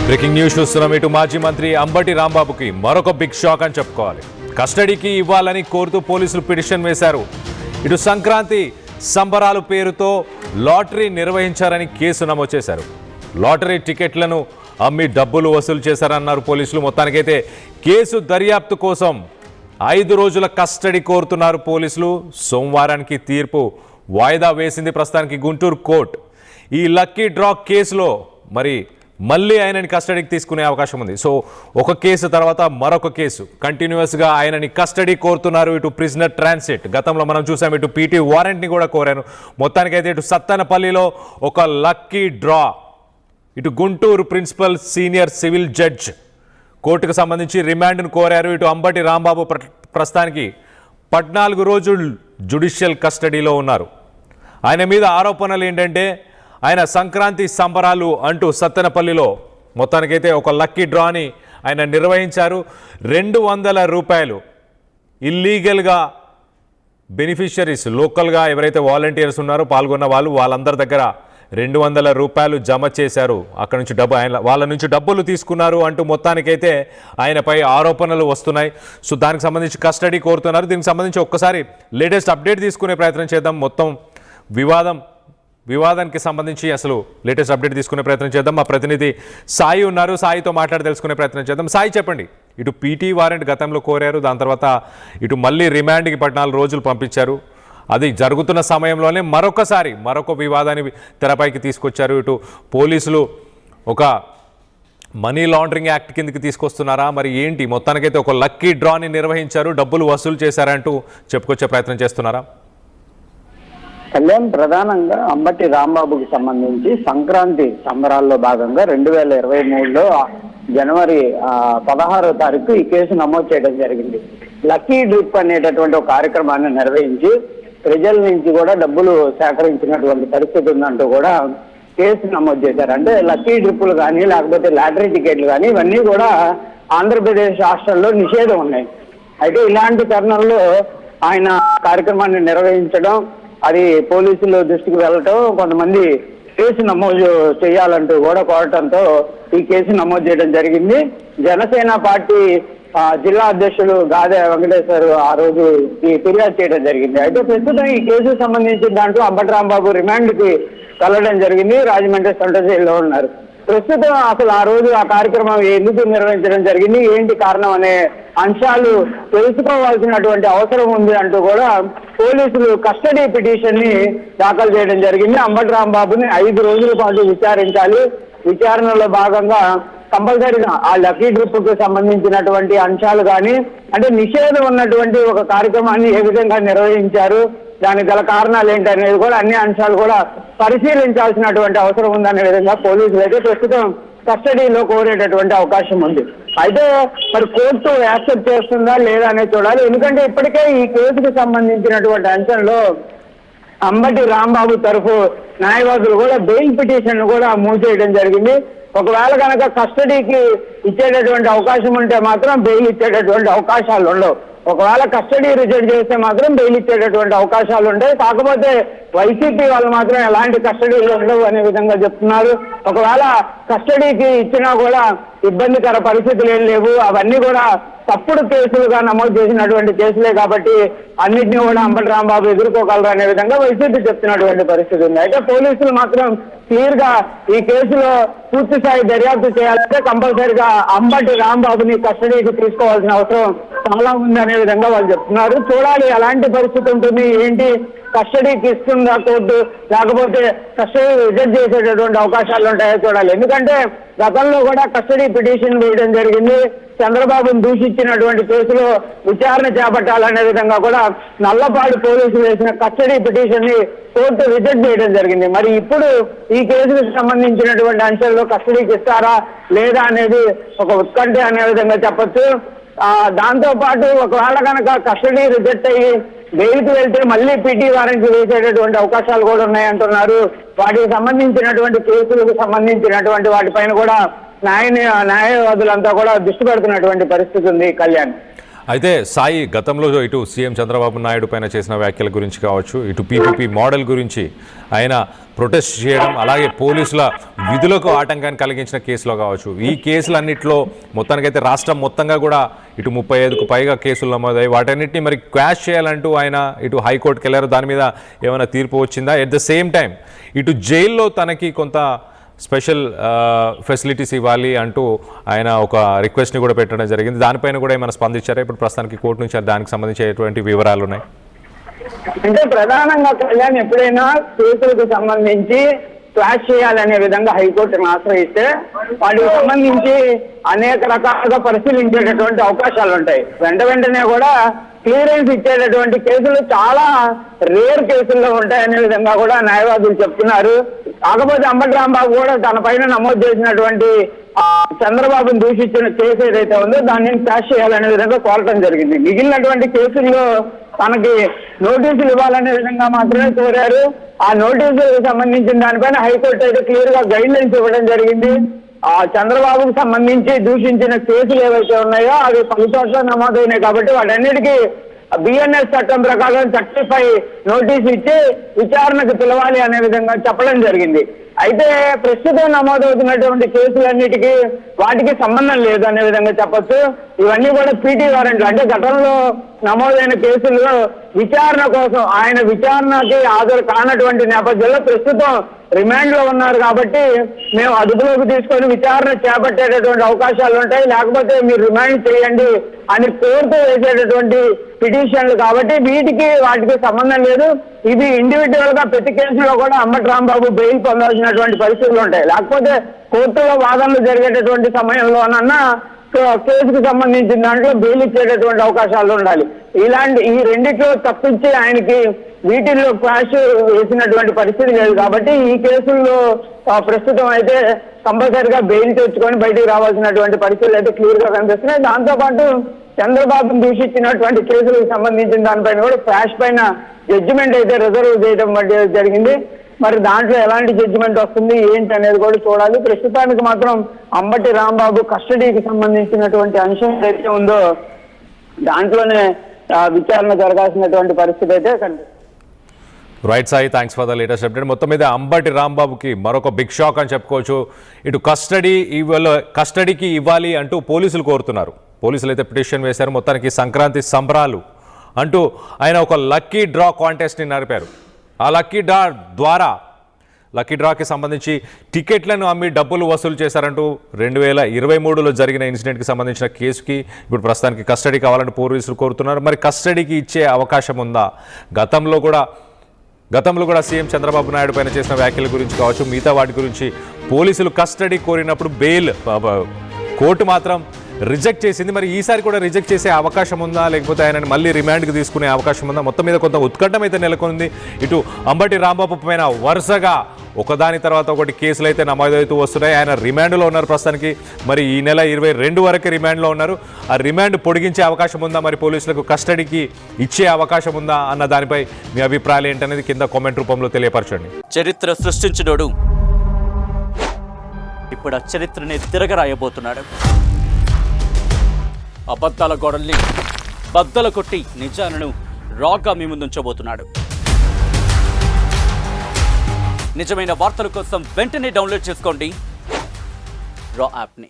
Breaking news చూస్తున్నాం. ఇటు మాజీ మంత్రి అంబటి రాంబాబుకి మరొక బిగ్ షాక్ అని చెప్పుకోవాలి. కస్టడీకి ఇవ్వాలని కోరుతూ పోలీసులు పిటిషన్ వేశారు. ఇటు సంక్రాంతి సంబరాలు పేరుతో లాటరీ నిర్వహించారని కేసు నమోదు చేశారు. లాటరీ టికెట్లను అమ్మి డబ్బులు వసూలు చేశారన్నారు పోలీసులు. మొత్తానికైతే కేసు దర్యాప్తు కోసం 5 రోజుల కస్టడీ కోరుతున్నారు పోలీసులు. సోమవారానికి తీర్పు వాయిదా వేసింది ప్రస్తుతానికి గుంటూరు కోర్టు. ఈ లక్కీ డ్రా కేసులో మరి మళ్ళీ ఆయనని కస్టడీకి తీసుకునే అవకాశం ఉంది. సో ఒక కేసు తర్వాత మరొక కేసు కంటిన్యూస్గా ఆయనని కస్టడీ కోరుతున్నారు. ఇటు ప్రిజనర్ ట్రాన్సిట్ గతంలో మనం చూసాం, ఇటు పీటీ వారెంట్ని కూడా కోరాను. మొత్తానికైతే ఇటు సత్తెనపల్లిలో ఒక లక్కీ డ్రా, ఇటు Guntur principal senior civil judge కోర్టుకు సంబంధించి రిమాండ్ను కోరారు. ఇటు అంబటి రాంబాబు ప్రస్తుతానికి 14 రోజులు జ్యుడిషియల్ కస్టడీలో ఉన్నారు. ఆయన మీద ఆరోపణలు ఏంటంటే ఆయన సంక్రాంతి సంబరాలు అంటూ సత్తెనపల్లిలో మొత్తానికైతే ఒక లక్కీ డ్రాని ఆయన నిర్వహించారు. 200 రూపాయలు ఇల్లీగల్గా బెనిఫిషరీస్ లోకల్గా ఎవరైతే వాలంటీర్స్ ఉన్నారో పాల్గొన్న వాళ్ళందరి దగ్గర 200 రూపాయలు జమ చేశారు. అక్కడ నుంచి వాళ్ళ నుంచి డబ్బులు తీసుకున్నారు అంటూ మొత్తానికైతే ఆయనపై ఆరోపణలు వస్తున్నాయి. సో దానికి సంబంధించి కస్టడీ కోరుతున్నారు. దీనికి సంబంధించి ఒక్కసారి లేటెస్ట్ అప్డేట్ తీసుకునే ప్రయత్నం చేద్దాం. మొత్తం వివాదానికి సంబంధించి అసలు లేటెస్ట్ అప్డేట్ తీసుకునే ప్రయత్నం చేద్దాం. మా ప్రతినిధి సాయి ఉన్నారు, సాయితో మాట్లాడి తెలుసుకునే ప్రయత్నం చేద్దాం. సాయి చెప్పండి, ఇటు పీటీ వారెంట్ గతంలో కోరారు, దాని తర్వాత ఇటు మళ్ళీ రిమాండ్కి 14 రోజులు పంపించారు. అది జరుగుతున్న సమయంలోనే మరొక వివాదాన్ని తెరపైకి తీసుకొచ్చారు. ఇటు పోలీసులు ఒక మనీ లాండరింగ్ యాక్ట్ కిందకి తీసుకొస్తున్నారా, మరి ఏంటి? మొత్తానికైతే ఒక లక్కీ డ్రాని నిర్వహించారు, డబ్బులు వసూలు చేశారంటూ చెప్పుకొచ్చే ప్రయత్నం చేస్తున్నారా? కళ్యాణ్, ప్రధానంగా అంబటి రాంబాబుకి సంబంధించి సంక్రాంతి సంబరాల్లో భాగంగా 2023లో జనవరి 16వ తారీఖు ఈ కేసు నమోదు చేయడం జరిగింది. లక్కీ డ్రిప్ అనేటటువంటి ఒక కార్యక్రమాన్ని నిర్వహించి ప్రజల నుంచి కూడా డబ్బులు సేకరించినటువంటి పరిస్థితి ఉందంటూ కూడా కేసు నమోదు చేశారు. అంటే లక్కీ డ్రిప్పులు కానీ లేకపోతే లాటరీ టికెట్లు కానీ ఇవన్నీ కూడా ఆంధ్రప్రదేశ్ రాష్ట్రంలో నిషేధం ఉన్నాయి. అయితే ఇలాంటి తరుణంలో ఆయన కార్యక్రమాన్ని నిర్వహించడం, అది పోలీసుల దృష్టికి వెళ్ళటం, కొంతమంది కేసు నమోదు చేయాలంటూ కూడా కోరటంతో ఈ కేసు నమోదు చేయడం జరిగింది. జనసేన పార్టీ జిల్లా అధ్యక్షుడు గాదె వెంకటేశ్వర్ ఆ రోజు ఈ ఫిర్యాదు చేయడం జరిగింది. అయితే ప్రస్తుతం ఈ కేసుకు సంబంధించిన దాంట్లో అంబటి రాంబాబు రిమాండ్కి వెళ్ళడం జరిగింది. రాజమండ్రి సెంట్రల్ జైల్లో ఉన్నారు. ప్రస్తుతం అసలు ఆ రోజు ఆ కార్యక్రమం ఎందుకు నిర్వహించడం జరిగింది, ఏంటి కారణం అనే అంశాలు తెలుసుకోవాల్సినటువంటి అవసరం ఉంది అంటూ కూడా పోలీసులు కస్టడీ పిటిషన్ ని దాఖలు చేయడం జరిగింది. అంబటి రాంబాబుని 5 రోజుల పాటు విచారించాలి. విచారణలో భాగంగా కంపల్సరీగా ఆ లక్కీ డ్రిప్ కు సంబంధించినటువంటి అంశాలు కానీ, అంటే నిషేధం ఉన్నటువంటి ఒక కార్యక్రమాన్ని ఏ విధంగా నిర్వహించారు, దానికి గల కారణాలు ఏంటి అనేది కూడా అన్ని అంశాలు కూడా పరిశీలించాల్సినటువంటి అవసరం ఉందనే విధంగా పోలీసులు అయితే ప్రస్తుతం కస్టడీలో కోరేటటువంటి అవకాశం ఉంది. అయితే మరి కోర్టు యాక్సెప్ట్ చేస్తుందా లేదా అనేది చూడాలి. ఎందుకంటే ఇప్పటికే ఈ కేసుకు సంబంధించినటువంటి అంశంలో అంబటి రాంబాబు తరఫు న్యాయవాదులు కూడా బెయిల్ పిటిషన్ కూడా మూవ్ చేయడం జరిగింది. ఒకవేళ కనుక కస్టడీకి ఇచ్చేటటువంటి అవకాశం ఉంటే మాత్రం బెయిల్ ఇచ్చేటటువంటి అవకాశాలు ఉండవు. ఒకవేళ కస్టడీ రిజెక్ట్ చేస్తే మాత్రం బెయిల్ ఇచ్చేటటువంటి అవకాశాలు ఉంటాయి. కాకపోతే వైసీపీ వాళ్ళు మాత్రం ఎలాంటి కస్టడీలు ఉండవు అనే విధంగా చెప్తున్నారు. ఒకవేళ కస్టడీకి ఇచ్చినా కూడా ఇబ్బందికర పరిస్థితులు ఏం లేవు, అవన్నీ కూడా తప్పుడు కేసులుగా నమోదు చేసినటువంటి కేసులే కాబట్టి అన్నింటినీ కూడా అంబటి రాంబాబు ఎదుర్కోగలరు అనే విధంగా వైసీపీ చెప్తున్నటువంటి పరిస్థితి ఉంది. అయితే పోలీసులు మాత్రం క్లియర్ గా ఈ కేసులో పూర్తి స్థాయి దర్యాప్తు చేయాలంటే కంపల్సరిగా అంబటి రాంబాబుని కస్టడీకి తీసుకోవాల్సిన అవసరం చాలా ఉంది అనే విధంగా వాళ్ళు చెప్తున్నారు. చూడాలి ఎలాంటి పరిస్థితి ఉంటుంది, ఏంటి, కస్టడీకి ఇస్తుందా కోర్టు, లేకపోతే కస్టడీ రిజెక్ట్ చేసేటటువంటి అవకాశాలు ఉంటాయో చూడాలి. ఎందుకంటే గతంలో కూడా కస్టడీ పిటిషన్ వేయడం జరిగింది. చంద్రబాబును దూషించినటువంటి కేసులో విచారణ చేపట్టాలనే విధంగా కూడా నల్లపాడు పోలీసులు వేసిన కస్టడీ పిటిషన్ ని కోర్టు రిజెక్ట్ చేయడం జరిగింది. మరి ఇప్పుడు ఈ కేసుకు సంబంధించినటువంటి అంశాల్లో కస్టడీకి ఇస్తారా లేదా అనేది ఒక ఉత్కంఠ అనే విధంగా చెప్పొచ్చు. దాంతో పాటు ఒకవేళ కనుక కస్టడీ రిజెక్ట్ అయ్యి బెయిల్కి వెళ్తే మళ్ళీ పీటీ వారెంట్ వేసేటటువంటి అవకాశాలు కూడా ఉన్నాయంటున్నారు. వాటికి సంబంధించినటువంటి కేసులకు సంబంధించినటువంటి వాటిపైన కూడా న్యాయవాదులంతా కూడా దృష్టి పెడుతున్నటువంటి పరిస్థితి ఉంది. కళ్యాణ్, అయితే సాయి గతంలో ఇటు సీఎం చంద్రబాబు నాయుడు పైన చేసిన వ్యాఖ్యల గురించి కావచ్చు, ఇటు పీపీపీ మోడల్ గురించి ఆయన ప్రొటెస్ట్ చేయడం, అలాగే పోలీసుల విధులకు ఆటంకాన్ని కలిగించిన కేసులో కావచ్చు, ఈ కేసులన్నింటిలో మొత్తానికైతే రాష్ట్రం మొత్తంగా కూడా ఇటు 35కు పైగా కేసులు నమోదయ్యాయి. వాటన్నిటిని మరి క్వాష్ చేయాలంటూ ఆయన ఇటు హైకోర్టుకి వెళ్ళారు. దాని మీద ఏమైనా తీర్పు వచ్చిందా? ఎట్ ద సేమ్ టైం ఇటు జైల్లో తనకి కొంత స్పెషల్ ఫెసిలిటీస్ ఇవ్వాలి అంటూ ఆయన ఒక రిక్వెస్ట్ని కూడా పెట్టడం జరిగింది. దానిపైన కూడా ఏమైనా స్పందించారా? ఇప్పుడు ప్రస్తుతానికి కోర్టు నుంచి దానికి సంబంధించేటువంటి వివరాలు ఉన్నాయి. అంటే ప్రధానంగా కళ్యాణ్ ఎప్పుడైనా కేసులకు సంబంధించి క్లాష్ చేయాలనే విధంగా హైకోర్టును ఆశ్రయిస్తే వాటికి సంబంధించి అనేక రకాలుగా పరిశీలించేటటువంటి అవకాశాలు ఉంటాయి. వెంటనే కూడా క్లియరెన్స్ ఇచ్చేటటువంటి కేసులు చాలా రేర్ కేసుల్లో ఉంటాయనే విధంగా కూడా న్యాయవాదులు చెప్తున్నారు. కాకపోతే అంబటి రాంబాబు కూడా తన పైన నమోదు చేసినటువంటి చంద్రబాబును దూషించిన కేసు ఏదైతే ఉందో దాన్ని క్యాష్ చేయాలనే విధంగా కోరటం జరిగింది. మిగిలినటువంటి కేసుల్లో తనకి నోటీసులు ఇవ్వాలనే విధంగా మాత్రమే కోరారు. ఆ నోటీసులకు సంబంధించిన దానిపైన హైకోర్టు అయితే క్లియర్ గా గైడ్ లైన్స్ ఇవ్వడం జరిగింది. ఆ చంద్రబాబుకు సంబంధించి దూషించిన కేసులు ఏవైతే ఉన్నాయో అవి 10 చోట్ల నమోదైనాయి కాబట్టి వాటన్నిటికీ బిఎన్ఎస్ చట్టం ప్రకారం 35 నోటీసు ఇచ్చి విచారణకు పిలవాలి అనే విధంగా చెప్పడం జరిగింది. అయితే ప్రస్తుతం నమోదవుతున్నటువంటి కేసులన్నిటికీ వాటికి సంబంధం లేదు అనే విధంగా చెప్పొచ్చు. ఇవన్నీ కూడా పీటీ వారెంట్లు, అంటే గతంలో నమోదైన కేసుల్లో విచారణ కోసం ఆయన విచారణకి హాజరు కానటువంటి నేపథ్యంలో ప్రస్తుతం రిమాండ్ లో ఉన్నారు కాబట్టి మేము అదుపులోకి తీసుకొని విచారణ చేపట్టేటటువంటి అవకాశాలు ఉంటాయి. లేకపోతే మీరు రిమాండ్ చేయండి అని కోర్టు వేసేటటువంటి పిటిషన్లు కాబట్టి వీటికి వాటికి సంబంధం లేదు. ఇది ఇండివిజువల్ గా ప్రతి కేసులో కూడా అంబటి రాంబాబు బెయిల్ పొందాల్సినటువంటి పరిస్థితులు ఉంటాయి. లేకపోతే కోర్టులో వాదనలు జరిగేటటువంటి సమయంలోనన్నా కేసుకు సంబంధించిన దాంట్లో బెయిల్ ఇచ్చేటటువంటి అవకాశాలు ఉండాలి. ఈ రెండిట్లో తప్పించి ఆయనకి వీటిల్లో క్వాష్ వేసినటువంటి పరిస్థితి లేదు కాబట్టి ఈ కేసుల్లో ప్రస్తుతం అయితే కంపల్సరిగా బెయిల్ తెచ్చుకొని బయటికి రావాల్సినటువంటి పరిస్థితులు అయితే క్లియర్ గా కనిపిస్తున్నాయి. దాంతోపాటు చంద్రబాబును దూషించినటువంటి కేసులకు సంబంధించిన దానిపైన కూడా క్వాష్ పైన జడ్జిమెంట్ అయితే రిజర్వ్ చేయడం జరిగింది. మరి దాంట్లో ఎలాంటి జడ్జిమెంట్ వస్తుంది ఏంటి అనేది కూడా చూడాలి. ప్రస్తుతానికి మాత్రం అంబటి రాంబాబు కస్టడీకి సంబంధించినటువంటి అంశం ఏదైతే ఉందో దాంట్లోనే విచారణ జరగాల్సినటువంటి పరిస్థితి అయితే కనిపిస్తుంది. Right Sai, thanks for the latest update. మొత్తం మీద అంబటి రాంబాబుకి మరొక బిగ్ షాక్ అని చెప్పుకోవచ్చు. ఇటు కస్టడీకి ఇవ్వాలి అంటూ పోలీసులు కోరుతున్నారు. పోలీసులు అయితే పిటిషన్ వేశారు. మొత్తానికి సంక్రాంతి సంబరాలు అంటూ ఆయన ఒక లక్కీ డ్రా కాంటెస్ట్ని నడిపారు. ఆ లక్కీ డ్రాకి సంబంధించి టికెట్లను అమ్మి డబ్బులు వసూలు చేశారంటూ 2023లో జరిగిన ఇన్సిడెంట్కి సంబంధించిన కేసుకి ఇప్పుడు ప్రస్తుతానికి కస్టడీ కావాలంటూ పోలీసులు కోరుతున్నారు. మరి కస్టడీకి ఇచ్చే అవకాశం ఉందా? గతంలో కూడా సీఎం చంద్రబాబు నాయుడు పైన చేసిన వ్యాఖ్యల గురించి కావచ్చు, మిగతా వాటి గురించి పోలీసులు కస్టడీ కోరినప్పుడు బెయిల్ కోర్టు మాత్రం రిజెక్ట్ చేసింది. మరి ఈసారి కూడా రిజెక్ట్ చేసే అవకాశం ఉందా, లేకపోతే ఆయనని మళ్ళీ రిమాండ్కి తీసుకునే అవకాశం ఉందా? మొత్తం మీద కొంత ఉత్కంఠం అయితే నెలకొంది. ఇటు అంబటి రాంబాబు పైన వరుసగా ఒకదాని తర్వాత ఒకటి కేసులు అయితే నమోదవుతూ వస్తున్నాయి. ఆయన రిమాండ్లో ఉన్నారు ప్రస్తుతానికి. మరి ఈ నెల 22 వరకు రిమాండ్లో ఉన్నారు. ఆ రిమాండ్ పొడిగించే అవకాశం ఉందా, మరి పోలీసులకు కస్టడీకి ఇచ్చే అవకాశం ఉందా అన్న దానిపై మీ అభిప్రాయాలు ఏంటనేది కింద కామెంట్ రూపంలో తెలియపరచండి. చరిత్ర సృష్టించినోడు ఇప్పుడు ఆ చరిత్రని తిరగరాయబోతున్నాడు. అబద్ధాల గోడల్ని బద్దలు కొట్టి నిజాలను రాగా మీ ముందుంచబోతున్నాడు. నిజమైన వార్తల కోసం వెంటనే డౌన్లోడ్ చేసుకోండి రా యాప్ని.